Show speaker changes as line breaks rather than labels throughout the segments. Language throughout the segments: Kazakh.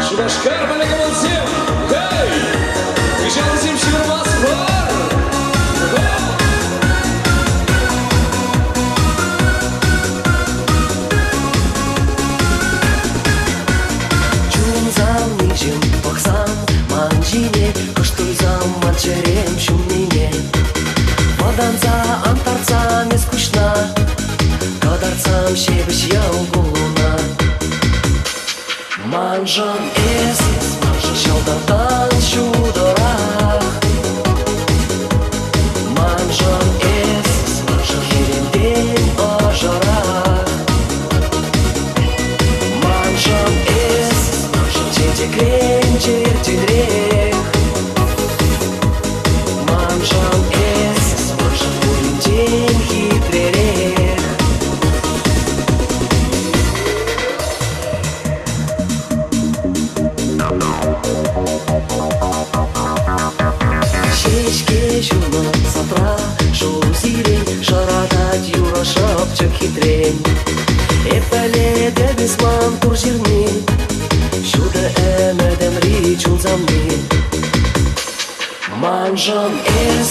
Шубашкар полегомон всем! Хей! Бежал земщик у вас пар!
Чунзам нижем бақсам манжине Кыштойзам манчерем шумнине Маданца антарца не скучна Кадарцам шебіш яугулуна Манжан эс шалдардан шудорах Манжан эс херенден ажарах Манжан эс чечекрен чертенрех Манжан эс уринчен хитререх Шешке жуна сапра жол зирен Жаратать юра шапчык хитрен Эппеледе бисман тур жирни Шуды эмедем ричун замни Манжан эс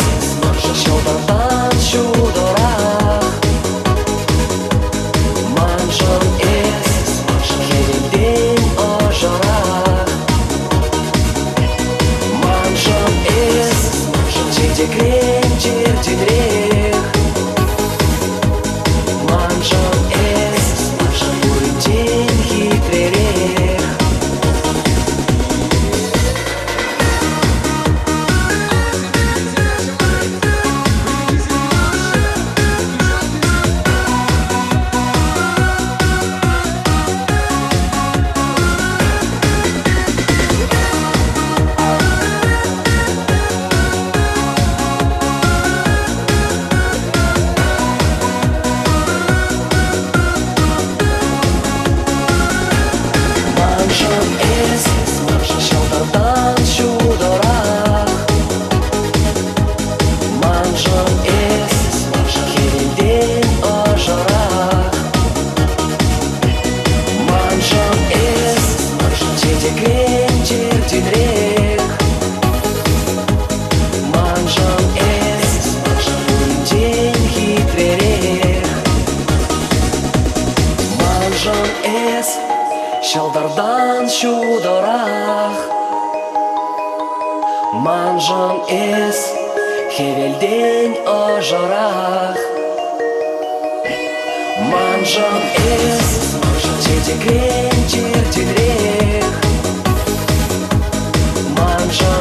шалдардан шудорах Манжан эс херенден ажарах Манжан эс чечекрен чертенрех Манжан эс уринчен хитререх Манжан эс шалдардан шудорах Манжан эс херенден ажарах Манжан эс чечекрен чертенрех Манжан эс уринчен хитререх Манжан эс шалдардан шудорах Манжан эс хевелден ажарах Манжан эс чечекрен чертенрех Манжан